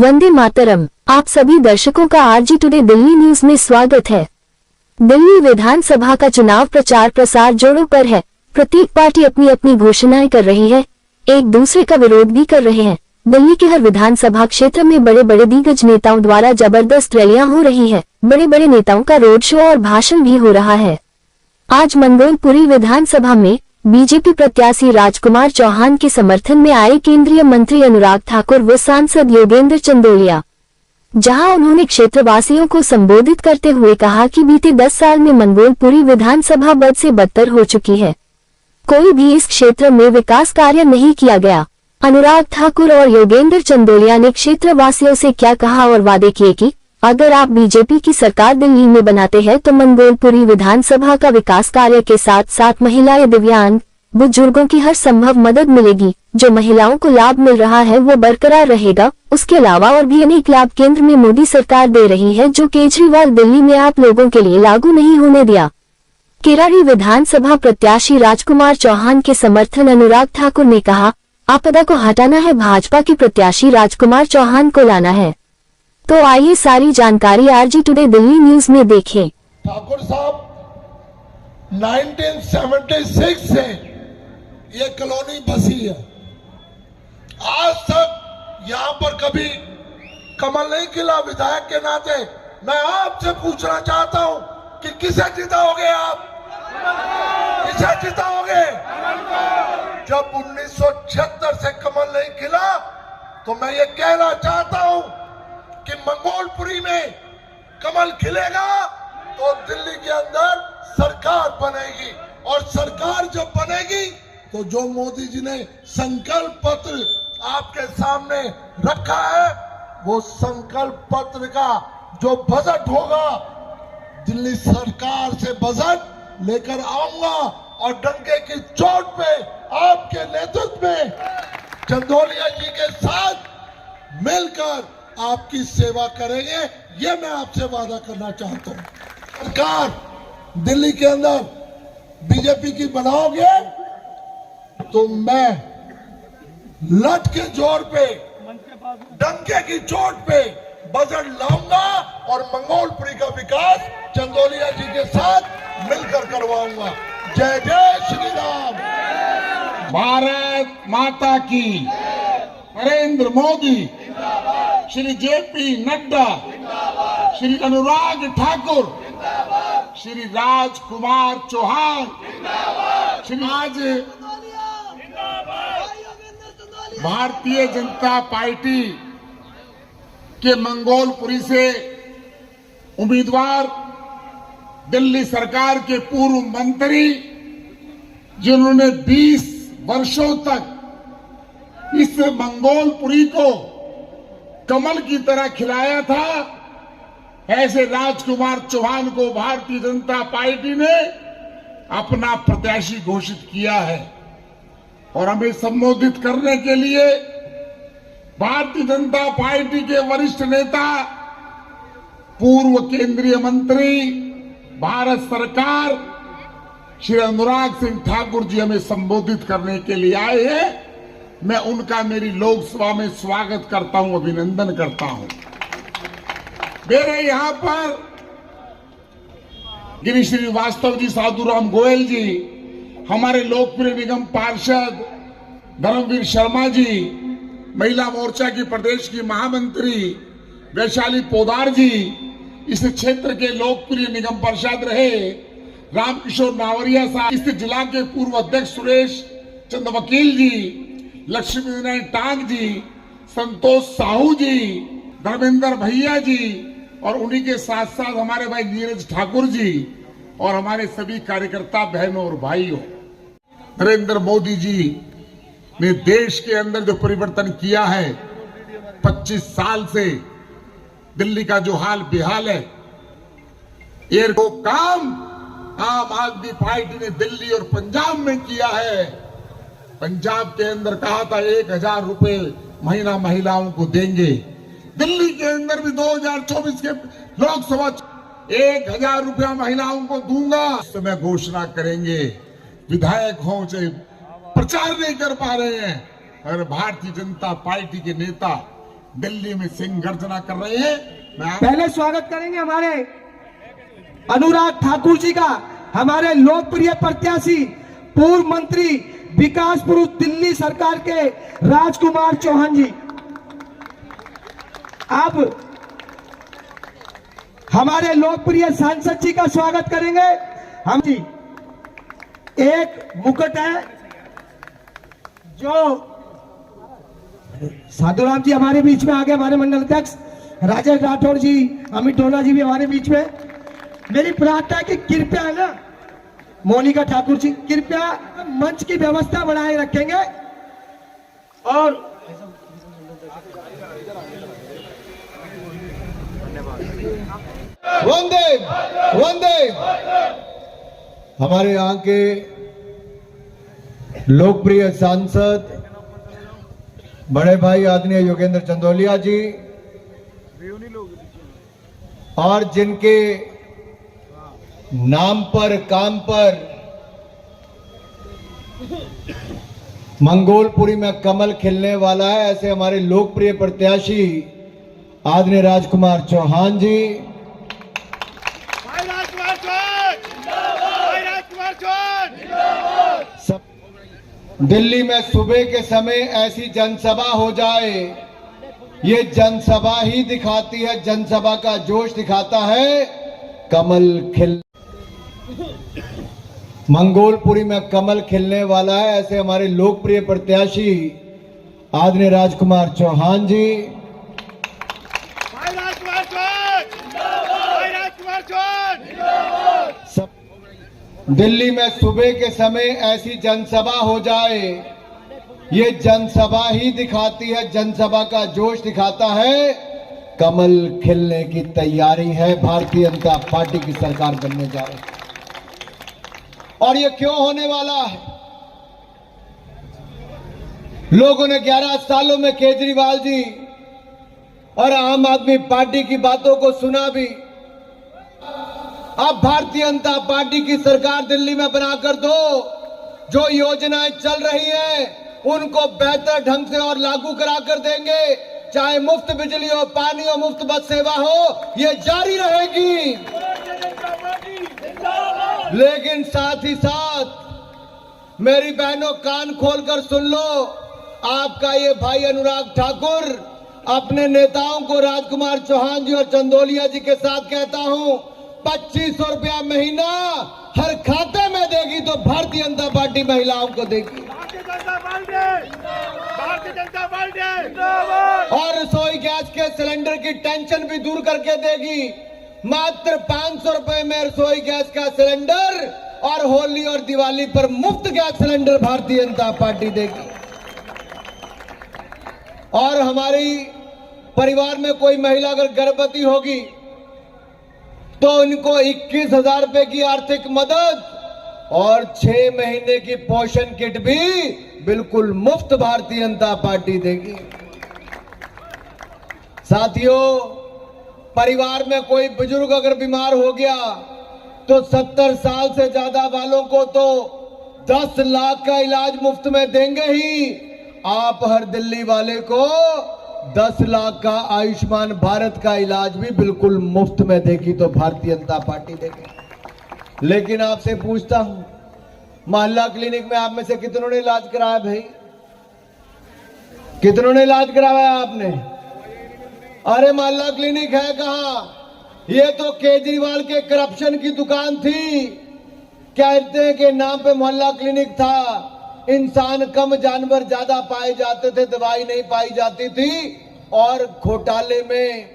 वंदे मातरम। आप सभी दर्शकों का आरजी टुडे दिल्ली न्यूज में स्वागत है। दिल्ली विधानसभा का चुनाव प्रचार प्रसार जोरों पर है। प्रत्येक पार्टी अपनी अपनी घोषणाएं कर रही है, एक दूसरे का विरोध भी कर रहे हैं। दिल्ली के हर विधानसभा क्षेत्र में बड़े बड़े दिग्गज नेताओं द्वारा जबरदस्त रैलियां हो रही है। बड़े बड़े नेताओं का रोड शो और भाषण भी हो रहा है। आज मंगोलपुरी विधानसभा में बीजेपी प्रत्याशी राजकुमार चौहान के समर्थन में आए केंद्रीय मंत्री अनुराग ठाकुर व सांसद योगेंद्र चंदोलिया, जहां उन्होंने क्षेत्रवासियों को संबोधित करते हुए कहा कि बीते 10 साल में मंगोलपुरी विधानसभा बद से बदतर हो चुकी है। कोई भी इस क्षेत्र में विकास कार्य नहीं किया गया। अनुराग ठाकुर और योगेंद्र चंदोलिया ने क्षेत्रवासियों से क्या कहा और वादे किए कि अगर आप बीजेपी की सरकार दिल्ली में बनाते हैं तो मंगोलपुरी विधानसभा का विकास कार्य के साथ साथ महिलाएं, दिव्यांग, बुजुर्गों की हर संभव मदद मिलेगी। जो महिलाओं को लाभ मिल रहा है वो बरकरार रहेगा। उसके अलावा और भी अनेक लाभ केंद्र में मोदी सरकार दे रही है, जो केजरीवाल दिल्ली में आप लोगों के लिए लागू नहीं होने दिया। किराड़ी विधानसभा प्रत्याशी राजकुमार चौहान के समर्थन अनुराग ठाकुर ने कहा, आपदा को हटाना है, भाजपा के प्रत्याशी राजकुमार चौहान को लाना है। तो आइए सारी जानकारी आरजी टुडे दिल्ली न्यूज में देखें। ठाकुर साहब 1976 से ये कॉलोनी बसी है। आज तक यहाँ पर कभी कमल नहीं खिला। विधायक के नाते मैं आपसे पूछना चाहता हूँ कि किसे जिताओगे आप? किसे जिताओगे? जब 1976 से कमल नहीं खिला तो मैं ये कहना चाहता हूँ कि मंगोलपुरी में कमल खिलेगा तो दिल्ली के अंदर सरकार बनेगी, और सरकार जब बनेगी तो जो मोदी जी ने संकल्प पत्र आपके सामने रखा है वो संकल्प पत्र का जो बजट होगा, दिल्ली सरकार से बजट लेकर आऊंगा और डंके की चोट पे आपके नेतृत्व में चंदोलिया जी के साथ मिलकर आपकी सेवा करेंगे। ये मैं आपसे वादा करना चाहता हूं। सरकार दिल्ली के अंदर बीजेपी की बनाओगे तो मैं लठ के जोर पे, डंके की चोट पे बजट लाऊंगा और मंगोलपुरी का विकास चंदोलिया जी के साथ मिलकर करवाऊंगा। जय जय श्री राम। भारत माता की, नरेंद्र मोदी, श्री जेपी नड्डा, श्री अनुराग ठाकुर, श्री राजकुमार चौहान, श्री आज भारतीय जनता पार्टी के मंगोलपुरी से उम्मीदवार, दिल्ली सरकार के पूर्व मंत्री, जिन्होंने 20 वर्षों तक इस मंगोलपुरी को कमल की तरह खिलाया था, ऐसे राजकुमार चौहान को भारतीय जनता पार्टी ने अपना प्रत्याशी घोषित किया है। और हमें संबोधित करने के लिए भारतीय जनता पार्टी के वरिष्ठ नेता, पूर्व केंद्रीय मंत्री, भारत सरकार, श्री अनुराग सिंह ठाकुर जी हमें संबोधित करने के लिए आए हैं। मैं उनका मेरी लोकसभा में स्वागत करता हूं, अभिनंदन करता हूं। मेरे यहां पर गिरीश श्रीवास्तव जी, साधुराम गोयल जी, हमारे लोकप्रिय निगम पार्षद धर्मवीर शर्मा जी, महिला मोर्चा की प्रदेश की महामंत्री वैशाली पोदार जी, इस क्षेत्र के लोकप्रिय निगम पार्षद रहे रामकिशोर नावरिया साहब, इस जिला के पूर्व अध्यक्ष सुरेश चंद्र वकील जी, लक्ष्मी नारायण टांग जी, संतोष साहू जी, धर्मेंद्र भैया जी, और उन्हीं के साथ साथ हमारे भाई नीरज ठाकुर जी और हमारे सभी कार्यकर्ता बहनों और भाइयों। नरेंद्र मोदी जी ने देश के अंदर जो परिवर्तन किया है, 25 साल से दिल्ली का जो हाल बेहाल है, ये वो काम आम आदमी पार्टी ने दिल्ली और पंजाब में किया है। पंजाब के अंदर कहा था 1000 रुपए महीना महिलाओं को देंगे। दिल्ली के अंदर भी 2024 के लोकसभा 1000 रुपया महिलाओं को दूंगा, इस समय घोषणा करेंगे। विधायक हों चाहे प्रचार नहीं कर पा रहे हैं, और भारतीय जनता पार्टी के नेता दिल्ली में सिंह गर्जना कर रहे हैं। पहले स्वागत करेंगे हमारे अनुराग ठाकुर जी का, हमारे लोकप्रिय प्रत्याशी पूर्व मंत्री विकास पुरुष दिल्ली सरकार के राजकुमार चौहान जी। अब हमारे लोकप्रिय सांसद जी का स्वागत करेंगे हम जी। एक मुकुट है जो साधुराम जी हमारे बीच में आ गए, हमारे मंडल अध्यक्ष राजेश राठौर जी, अमित डोला जी भी हमारे बीच में। मेरी प्रार्थना है कि कृपया है ना मोनिका ठाकुर जी, कृपया मंच की व्यवस्था बनाए रखेंगे। और वंदे वंदे। हमारे यहाँ के लोकप्रिय सांसद बड़े भाई आदरणीय योगेंद्र चंदोलिया जी और जिनके नाम पर काम पर मंगोलपुरी में कमल खिलने वाला है, ऐसे हमारे लोकप्रिय प्रत्याशी आदरणीय राजकुमार चौहान जी। दिल्ली में सुबह के समय ऐसी जनसभा हो जाए, ये जनसभा ही दिखाती है, जनसभा का जोश दिखाता है। कमल खिल मंगोलपुरी में कमल खिलने वाला है, ऐसे हमारे लोकप्रिय प्रत्याशी आदरणीय राजकुमार चौहान जी। दिल्ली में सुबह के समय ऐसी जनसभा हो जाए, ये जनसभा ही दिखाती है, जनसभा का जोश दिखाता है। कमल खिलने की तैयारी है, भारतीय जनता पार्टी की सरकार बनने जा रही है। और ये क्यों होने वाला है? लोगों ने 11 सालों में केजरीवाल जी और आम आदमी पार्टी की बातों को सुना भी। अब भारतीय जनता पार्टी की सरकार दिल्ली में बनाकर दो, जो योजनाएं चल रही हैं उनको बेहतर ढंग से और लागू करा कर देंगे। चाहे मुफ्त बिजली हो, पानी हो, मुफ्त बस सेवा हो, ये जारी रहेगी। लेकिन साथ ही साथ मेरी बहनों कान खोलकर सुन लो, आपका ये भाई अनुराग ठाकुर अपने नेताओं को राजकुमार चौहान जी और चंदोलिया जी के साथ कहता हूं, 2500 रुपया महीना हर खाते में देगी तो भारतीय जनता पार्टी महिलाओं को देगी। और रसोई गैस के सिलेंडर की टेंशन भी दूर करके देगी। मात्र 500 रुपए में रसोई गैस का सिलेंडर और होली और दिवाली पर मुफ्त gas cylinder Bharatiya Janata party देगी। और हमारी परिवार में कोई महिला अगर गर्भवती होगी तो उनको 21,000 रुपए की आर्थिक मदद और 6 महीने की पोषण किट भी बिल्कुल मुफ्त भारतीय जनता पार्टी देगी। साथियों, परिवार में कोई बुजुर्ग अगर बीमार हो गया तो 70 साल से ज्यादा वालों को तो 10 लाख का इलाज मुफ्त में देंगे ही। आप हर दिल्ली वाले को 10 लाख का आयुष्मान भारत का इलाज भी बिल्कुल मुफ्त में देगी तो भारतीय जनता पार्टी देगी। लेकिन आपसे पूछता हूं, मोहल्ला क्लिनिक में आप में से कितनों ने इलाज कराया भाई? कितनों ने इलाज कराया आपने? अरे मोहल्ला क्लिनिक है कहां? ये तो केजरीवाल के करप्शन की दुकान थी। कहते हैं कि नाम पे मोहल्ला क्लिनिक था, इंसान कम जानवर ज्यादा पाए जाते थे, दवाई नहीं पाई जाती थी। और घोटाले में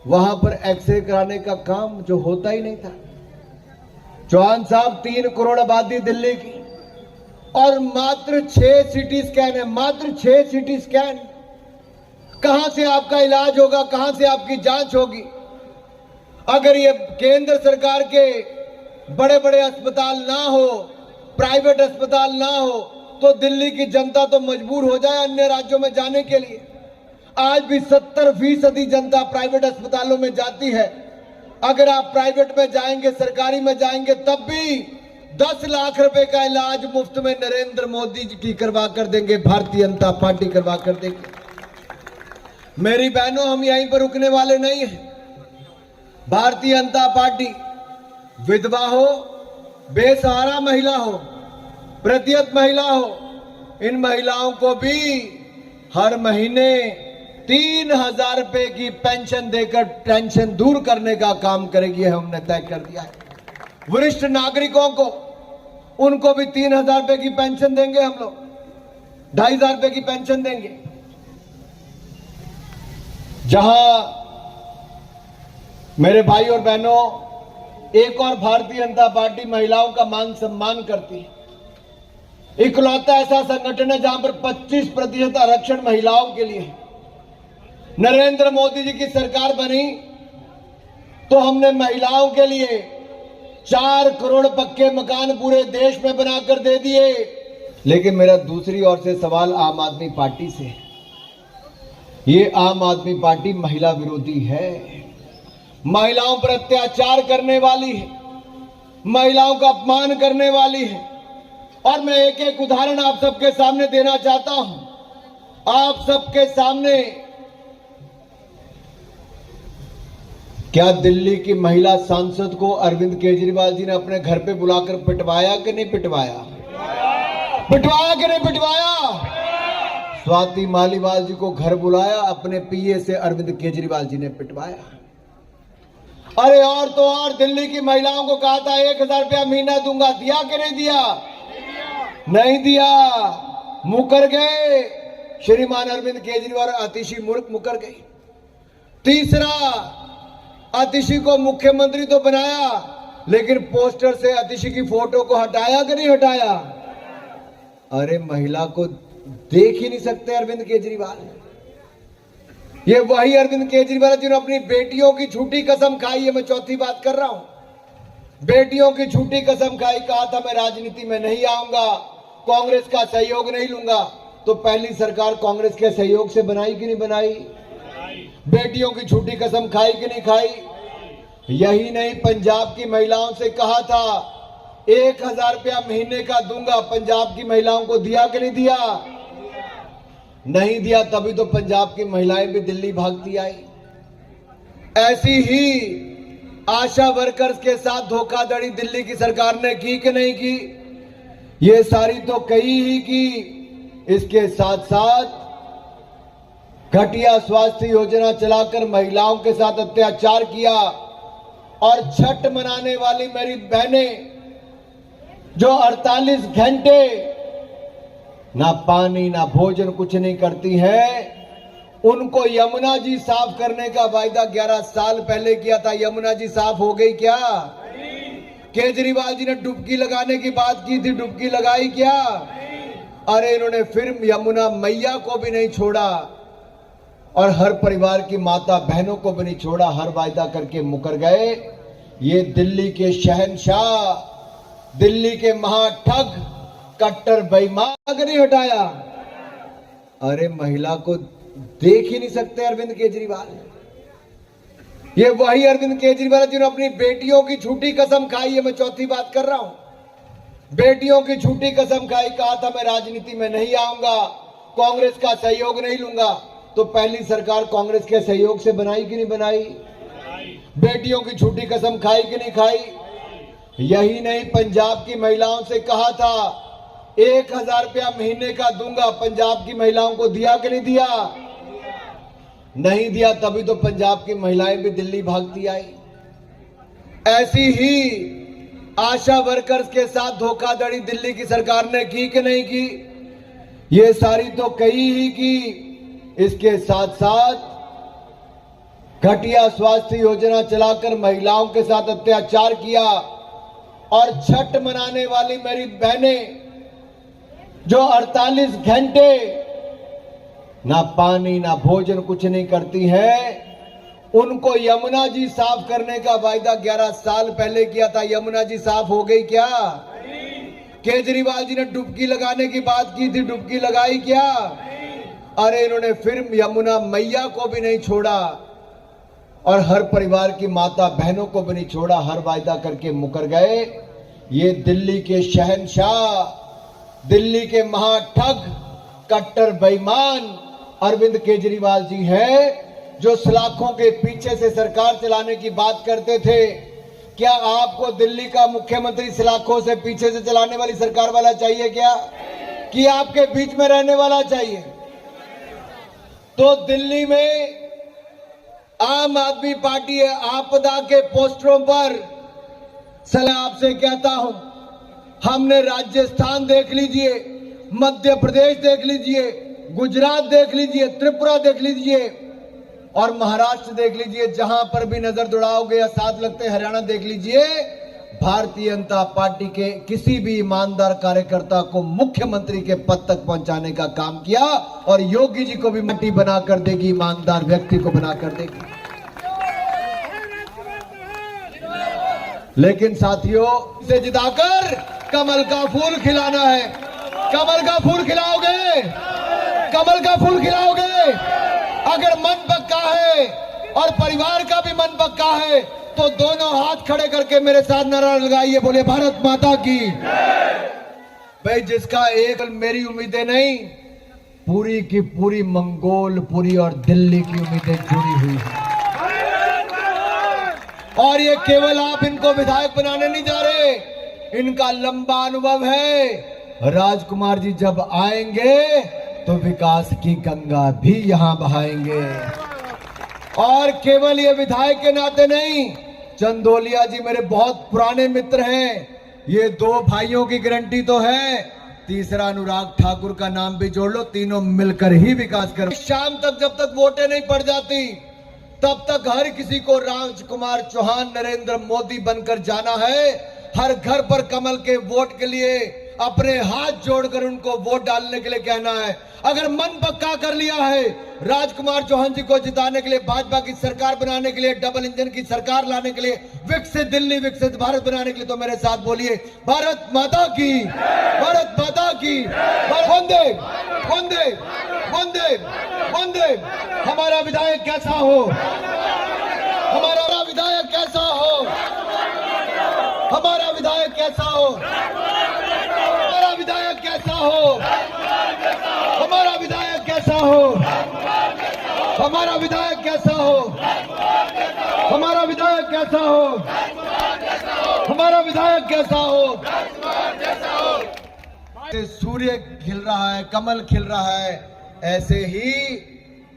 वहां पर एक्सरे कराने का काम जो होता ही नहीं था। चौहान साहब, 3 करोड़ आबादी दिल्ली की और मात्र 6 सीटी स्कैन है, मात्र 6 सीटी स्कैन। कहां से आपका इलाज होगा, कहां से आपकी जांच होगी? अगर ये केंद्र सरकार के बड़े बड़े अस्पताल ना हो, प्राइवेट अस्पताल ना हो, तो दिल्ली की जनता तो मजबूर हो जाए अन्य राज्यों में जाने के लिए। आज भी 70% जनता प्राइवेट अस्पतालों में जाती है। अगर आप प्राइवेट में जाएंगे, सरकारी में जाएंगे, तब भी 10 लाख रुपए का इलाज मुफ्त में नरेंद्र मोदी जी की करवा कर देंगे, भारतीय जनता पार्टी करवा कर देंगे। मेरी बहनों, हम यहीं पर रुकने वाले नहीं हैं। भारतीय जनता पार्टी विधवा हो, बेसहारा महिला हो, प्रतियत महिला हो, इन महिलाओं को भी हर महीने 3,000 रुपए की पेंशन देकर टेंशन दूर करने का काम करेगी, हमने तय कर दिया है। वरिष्ठ नागरिकों को, उनको भी 3,000 रुपए की पेंशन देंगे हम लोग, 2,500 रुपए की पेंशन देंगे। जहां मेरे भाई और बहनों, एक और भारतीय जनता पार्टी महिलाओं का मान सम्मान करती है। इकलौता ऐसा संगठन है जहां पर 25% आरक्षण महिलाओं के लिए है। नरेंद्र मोदी जी की सरकार बनी तो हमने महिलाओं के लिए 4 करोड़ पक्के मकान पूरे देश में बनाकर दे दिए। लेकिन मेरा दूसरी ओर से सवाल आम आदमी पार्टी से, ये आम आदमी पार्टी महिला विरोधी है, महिलाओं पर अत्याचार करने वाली है, महिलाओं का अपमान करने वाली है। और मैं एक एक उदाहरण आप सबके सामने देना चाहता हूं। आप सबके सामने, क्या दिल्ली की महिला सांसद को अरविंद केजरीवाल जी ने अपने घर पे बुलाकर पिटवाया कि नहीं पिटवाया? पिटवाया कि नहीं पिटवाया? स्वाति मालीवाल जी को घर बुलाया, अपने पीए से अरविंद केजरीवाल जी ने पिटवाया। अरे और तो और, दिल्ली की महिलाओं को कहा था 1,000 रुपया महीना दूंगा, दिया कि नहीं दिया? नहीं दिया, मुकर गए। श्रीमान अरविंद केजरीवाल, आतिशी मुकर गई। तीसरा, आतिशी को मुख्यमंत्री तो बनाया, लेकिन पोस्टर से आतिशी की फोटो को हटाया कि नहीं हटाया? अरे महिला को देख ही नहीं सकते अरविंद केजरीवाल। ये वही अरविंद केजरीवाल जिन्होंने अपनी बेटियों की झूठी कसम खाई है। मैं चौथी बात कर रहा हूं। बेटियों की झूठी कसम खाई, कहा था मैं राजनीति में नहीं आऊंगा, कांग्रेस का सहयोग नहीं लूंगा। तो पहली सरकार कांग्रेस के सहयोग से बनाई कि नहीं बनाई? बेटियों की झूठी कसम खाई कि नहीं खाई? यही नहीं, पंजाब की महिलाओं से कहा था 1,000 रुपया महीने का दूंगा, पंजाब की महिलाओं को दिया कि नहीं दिया? नहीं दिया, तभी तो पंजाब की महिलाएं भी दिल्ली भागती आई। ऐसी ही आशा वर्कर्स के साथ धोखाधड़ी दिल्ली की सरकार ने की कि नहीं की? ये सारी तो कही ही की। इसके साथ साथ घटिया स्वास्थ्य योजना चलाकर महिलाओं के साथ अत्याचार किया। और छठ मनाने वाली मेरी बहनें जो 48 घंटे ना पानी ना भोजन कुछ नहीं करती है, उनको यमुना जी साफ करने का वायदा 11 साल पहले किया था। यमुना जी साफ हो गई क्या? केजरीवाल जी ने डुबकी लगाने की बात की थी, डुबकी लगाई क्या? अरे इन्होंने फिर यमुना मैया को भी नहीं छोड़ा और हर परिवार की माता बहनों को भी नहीं छोड़ा। हर वायदा करके मुकर गए। ये दिल्ली के शहंशाह, दिल्ली के महाठग, कट्टर बेईमान नहीं हटाया। अरे महिला को देख ही नहीं सकते अरविंद केजरीवाल। ये वही अरविंद केजरीवाल जिन्होंने अपनी बेटियों की झूठी कसम खाई है। मैं चौथी बात कर रहा हूं। बेटियों की झूठी कसम खाई, कहा था मैं राजनीति में नहीं आऊंगा, कांग्रेस का सहयोग नहीं लूंगा। तो पहली सरकार कांग्रेस के सहयोग से बनाई कि नहीं बनाई? बेटियों की झूठी कसम खाई कि नहीं खाई? यही नहीं, पंजाब की महिलाओं से कहा था 1,000 रुपया महीने का दूंगा, पंजाब की महिलाओं को दिया कि नहीं दिया? नहीं दिया, तभी तो पंजाब की महिलाएं भी दिल्ली भागती आई। ऐसी ही आशा वर्कर्स के साथ धोखाधड़ी दिल्ली की सरकार ने की कि नहीं की? ये सारी तो कही ही की। इसके साथ साथ घटिया स्वास्थ्य योजना चलाकर महिलाओं के साथ अत्याचार किया। और छठ मनाने वाली मेरी बहनें जो 48 घंटे ना पानी ना भोजन कुछ नहीं करती है, उनको यमुना जी साफ करने का वायदा 11 साल पहले किया था। यमुना जी साफ हो गई क्या? केजरीवाल जी ने डुबकी लगाने की बात की थी, डुबकी लगाई क्या? अरे इन्होंने फिर यमुना मैया को भी नहीं छोड़ा और हर परिवार की माता बहनों को भी नहीं छोड़ा। हर वायदा करके मुकर गए। ये दिल्ली के शहंशाह, दिल्ली के महाठग, कट्टर बेईमान अरविंद केजरीवाल जी हैं, जो सलाखों के पीछे से सरकार चलाने की बात करते थे। क्या आपको दिल्ली का मुख्यमंत्री सलाखों से पीछे से चलाने वाली सरकार वाला चाहिए क्या, कि आपके बीच में रहने वाला चाहिए? तो दिल्ली में आम आदमी पार्टी आपदा के पोस्टरों पर सलाह आपसे कहता हूं, हमने राजस्थान देख लीजिए, मध्य प्रदेश देख लीजिए, गुजरात देख लीजिए, त्रिपुरा देख लीजिए और महाराष्ट्र देख लीजिए, जहां पर भी नजर दौड़ाओगे या साथ लगते हरियाणा देख लीजिए, भारतीय जनता पार्टी के किसी भी ईमानदार कार्यकर्ता को मुख्यमंत्री के पद तक पहुंचाने का काम किया और योगी जी को भी मट्टी बनाकर देगी, ईमानदार व्यक्ति को बनाकर देगी। लेकिन साथियों, से जिताकर कमल का फूल खिलाना है। कमल का फूल खिलाओगे, कमल का फूल खिलाओगे। अगर मन पक्का है और परिवार का भी मन पक्का है तो दोनों हाथ खड़े करके मेरे साथ नारा लगाइए, बोले भारत माता की। भाई, जिसका एक मेरी उम्मीदें नहीं, पूरी की पूरी मंगोलपुरी और दिल्ली की उम्मीदें जुड़ी हुई है। और ये केवल आप इनको विधायक बनाने नहीं जा रहे, इनका लंबा अनुभव है। राजकुमार जी जब आएंगे तो विकास की गंगा भी यहां बहाएंगे। और केवल ये विधायक के नाते नहीं, चंदोलिया जी मेरे बहुत पुराने मित्र हैं। ये दो भाइयों की गारंटी तो है, तीसरा अनुराग ठाकुर का नाम भी जोड़ लो, तीनों मिलकर ही विकास करो। शाम तक जब तक वोटें नहीं पड़ जाती तब तक हर किसी को राजकुमार चौहान नरेंद्र मोदी बनकर जाना है। हर घर पर कमल के वोट के लिए अपने हाथ जोड़कर उनको वोट डालने के लिए कहना है। अगर मन पक्का कर लिया है राजकुमार चौहान जी को जिताने के लिए, भाजपा की सरकार बनाने के लिए, डबल इंजन की सरकार लाने के लिए, विकसित दिल्ली विकसित भारत बनाने के लिए, तो मेरे साथ बोलिए भारत माता की, भारत माता की, वंदे वंदे वंदे वंदे। हमारा विधायक कैसा हो, हमारा विधायक कैसा हो, हमारा विधायक कैसा हो, हमारा विधायक कैसा हो, हमारा विधायक कैसा हो, हमारा विधायक कैसा हो, हमारा विधायक कैसा हो, हमारा विधायक कैसा हो। सूर्य खिल रहा है, कमल खिल रहा है, ऐसे ही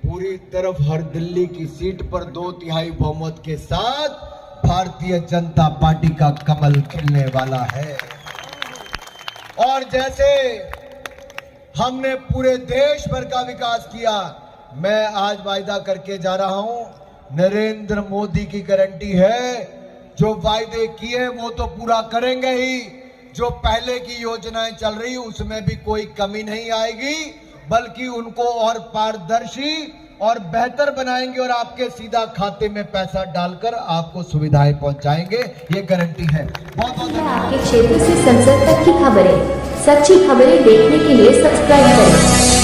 पूरी तरफ हर दिल्ली की सीट पर 2/3 बहुमत के साथ भारतीय जनता पार्टी का कमल खिलने वाला है। और जैसे हमने पूरे देश भर का विकास किया, मैं आज वायदा करके जा रहा हूं, नरेंद्र मोदी की गारंटी है, जो वायदे किए वो तो पूरा करेंगे ही। जो पहले की योजनाएं चल रही उसमें भी कोई कमी नहीं आएगी, बल्कि उनको और पारदर्शी और बेहतर बनाएंगे और आपके सीधा खाते में पैसा डालकर आपको सुविधाएं पहुंचाएंगे, ये गारंटी है। बहुत बहुत आपके क्षेत्र से संसद तक की खबरें, सच्ची खबरें देखने के लिए सब्सक्राइब करें।